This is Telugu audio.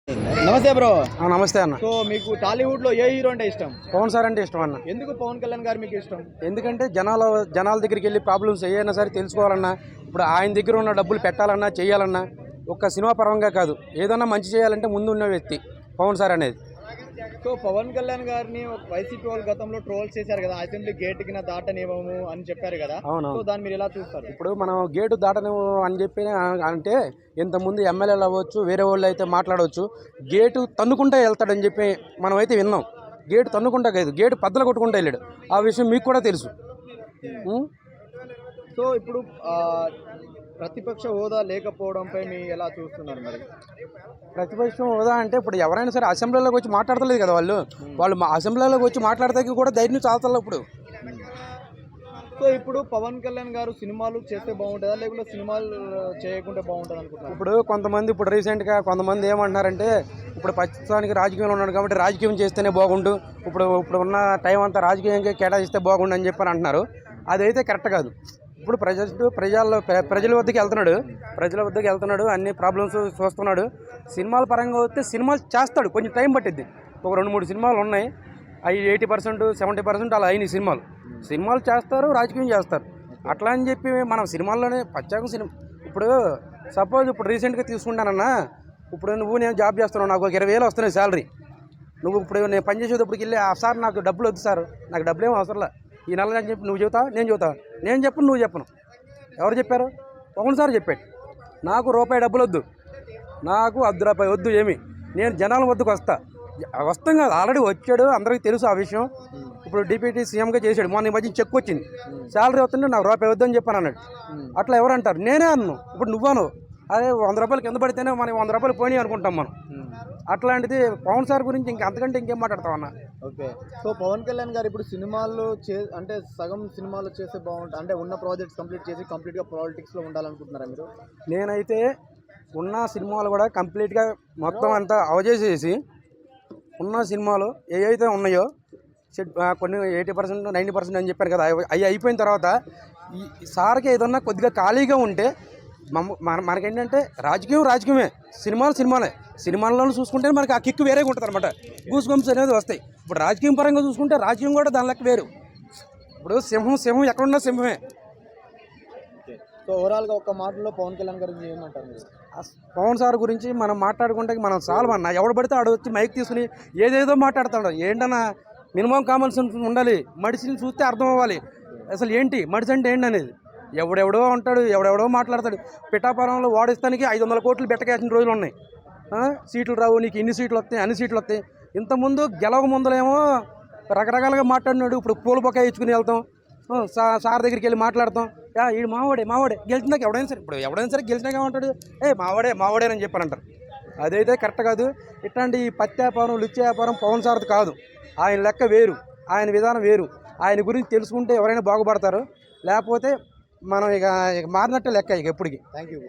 నమస్తే బ్రో. నమస్తే అన్న. సో మీకు టాలీవుడ్ లో ఏ హీరో అంటే ఇష్టం? పవన్ సార్ అంటే ఇష్టం అన్న. ఎందుకు పవన్ కళ్యాణ్ గారు మీకు ఇష్టం? ఎందుకంటే జనాల దగ్గరికి వెళ్ళి ప్రాబ్లమ్స్ ఏదైనా సరే తెలుసుకోవాలన్నా, ఇప్పుడు ఆయన దగ్గర ఉన్న డబ్బులు పెట్టాలన్నా చేయాలన్నా ఒక్క సినిమా పరంగా కాదు, ఏదన్నా మంచి చేయాలంటే ముందు ఉన్న వ్యక్తి పవన్ సార్ అనేది. సో పవన్ కళ్యాణ్ గారిని వైసీపీ వాళ్ళు గతంలో ట్రోల్ చేశారు కదా, అసెంబ్లీ గేట్ కింద దాటనివ్వము అని చెప్పారు కదా. అవును. సో దాన్ని మీరు ఎలా చూస్తారు? ఇప్పుడు మనం గేటు దాటనివ్వు అని చెప్పి అంటే ఇంతకుముందు ఎమ్మెల్యేలు అవ్వచ్చు, వేరే వాళ్ళు అయితే మాట్లాడవచ్చు, గేటు తన్నుకుంటే వెళ్తాడని చెప్పి మనం అయితే విన్నాం. గేటు తన్నుకుంటా కాదు, గేటు పద్దలు కొట్టుకుంటూ వెళ్ళాడు. ఆ విషయం మీకు కూడా తెలుసు. సో ఇప్పుడు ప్రతిపక్ష హోదా లేకపోవడంపై మీరు ఎలా చూస్తున్నారు? మరి ప్రతిపక్షం హోదా అంటే ఇప్పుడు ఎవరైనా సరే అసెంబ్లీలోకి వచ్చి మాట్లాడతలేదు కదా, వాళ్ళు అసెంబ్లీలోకి వచ్చి మాట్లాడతాకి కూడా ధైర్యం చాలుతారు ఇప్పుడు. సో ఇప్పుడు పవన్ కళ్యాణ్ గారు సినిమాలు చేస్తే బాగుంటుందా, లేకుంటే సినిమాలు చేయకుంటే బాగుంటుంది అనుకుంటున్నారు? ఇప్పుడు కొంతమంది ఇప్పుడు రీసెంట్గా కొంతమంది ఏమంటున్నారంటే, ఇప్పుడు ప్రస్తుతానికి రాజకీయంలో ఉన్నాడు కాబట్టి రాజకీయం చేస్తేనే బాగుండు, ఇప్పుడు ఉన్న టైం అంతా రాజకీయంగా కేటాయిస్తే బాగుండు అని చెప్పని అంటున్నారు. అదైతే కరెక్ట్ కాదు. ఇప్పుడు ప్రజల వద్దకు వెళ్తున్నాడు, అన్ని ప్రాబ్లమ్స్ చూస్తున్నాడు. సినిమాల పరంగా వస్తే సినిమాలు చేస్తాడు, కొంచెం టైం పట్టిద్ది. ఒక 2-3 సినిమాలు ఉన్నాయి, అవి 80% 70% అలా అయినాయి. సినిమాలు చేస్తారు, రాజకీయం చేస్తారు. అట్లా అని చెప్పి మనం సినిమాల్లోనే ఇప్పుడు సపోజ్ ఇప్పుడు రీసెంట్గా తీసుకుంటానన్నా, ఇప్పుడు నేను జాబ్ చేస్తున్నావు, నాకు ఒక 20,000 వస్తున్నాయి శాలరీ. ఇప్పుడు నేను పనిచేసేటప్పటికి వెళ్ళి, సార్ నాకు డబ్బులు వద్దు సార్, నాకు డబ్బులు ఏమో అవసరంలా, ఈ నెల అని చెప్పి నువ్వు చెబుతావు, నేను చెబుతావు, నేను చెప్పను నువ్వు చెప్పను. ఎవరు చెప్పారు? పవన్ సార్ చెప్పాడు. నాకు రూపాయి డబ్బులు వద్దు, నాకు ₹10 వద్దు, ఏమి నేను జనాల వద్దకు వస్తాం కాదు, ఆల్రెడీ వచ్చాడు, అందరికీ తెలుసు ఆ విషయం. ఇప్పుడు డిప్యూటీ సీఎంగా చేశాడు, మొన్న ఈ మధ్య చెక్ వచ్చింది, శాలరీ వస్తుంటే నాకు రూపాయి వద్దని చెప్పాను అన్నాడు. అట్లా ఎవరు అంటారు? నేనే అన్నాను. ఇప్పుడు నువ్వను, అదే ₹100 కింద పడితేనే మనకి ₹100 పోనీ అనుకుంటాం మనం. అట్లాంటిది పవన్ సార్ గురించి అంతకంటే ఇంకేం మాట్లాడతాం అన్న. ఓకే. సో పవన్ కళ్యాణ్ గారు ఇప్పుడు సినిమాలు అంటే సగం సినిమాలు చేస్తే బాగుంటుంది, అంటే ఉన్న ప్రాజెక్ట్స్ కంప్లీట్గా పాలిటిక్స్లో ఉండాలనుకుంటున్నారా మీరు? నేనైతే ఉన్న సినిమాలు కూడా కంప్లీట్గా మొత్తం అంతా అవజేసేసి, ఉన్న సినిమాలు ఏవైతే ఉన్నాయో కొన్ని 80% 90% అని చెప్పారు కదా, అవి అయిపోయిన తర్వాత ఈ సార్కి ఏదన్నా కొద్దిగా ఖాళీగా ఉంటే మనకేంటంటే రాజకీయమే, సినిమాలలో చూసుకుంటే మనకి ఆ కిక్కు వేరేగా ఉంటుంది అనమాట, గూస్ బంప్స్ అనేది వస్తాయి. ఇప్పుడు రాజకీయం పరంగా చూసుకుంటే రాజకీయం కూడా దాని లెక్క వేరు. ఇప్పుడు సింహం ఎక్కడున్నా సింహమే. సో ఓవరాల్గా ఒక్క మాటలో పవన్ కళ్యాణ్ గారు ఏమంటారు? పవన్ సార్ గురించి మనం మాట్లాడుకుంటే మనం సాల్వ్ అన్న, ఎవడు పడితే ఆడు వచ్చి మైక్ తీసుకుని ఏదేదో మాట్లాడుతాడు. ఏంటన్నా మినిమం కామన్ సెన్స్ ఉండాలి, మనిషిని చూస్తే అర్థం అవ్వాలి అసలు ఏంటి మనిషి అంటే ఏంటి అనేది. ఎవడెవడో అంటాడు, ఎవడెవడో మాట్లాడతాడు. పిఠాపురంలో వాడిస్తానికి 500 కోట్లు బెట్టకేసిన రోజులు ఉన్నాయి. సీట్లు రావు, నీకు ఇన్ని సీట్లు వస్తాయి, అన్ని సీట్లు వస్తాయి. ఇంతకుముందు గెలవ ముందులేమో రకరకాలుగా మాట్లాడినాడు. ఇప్పుడు పూల బొక్క ఇచ్చుకుని వెళ్తాం, సార్ దగ్గరికి వెళ్ళి మాట్లాడతాం, ఈడు మావాడే గెలిచినాక ఎవడైనా సరే గెలిచినాక ఏమంటాడు, మావాడే అని చెప్పారంటారు. అదైతే కరెక్ట్ కాదు. ఇట్లాంటి పత్తి వ్యాపారం, లుచ్చి వ్యాపారం పవన్ సార్ది కాదు. ఆయన లెక్క వేరు, ఆయన విధానం వేరు. ఆయన గురించి తెలుసుకుంటే ఎవరైనా బాగుపడతారు, లేకపోతే మనం ఇక మారినట్టే లెక్క ఇక ఎప్పటికి. Thank you.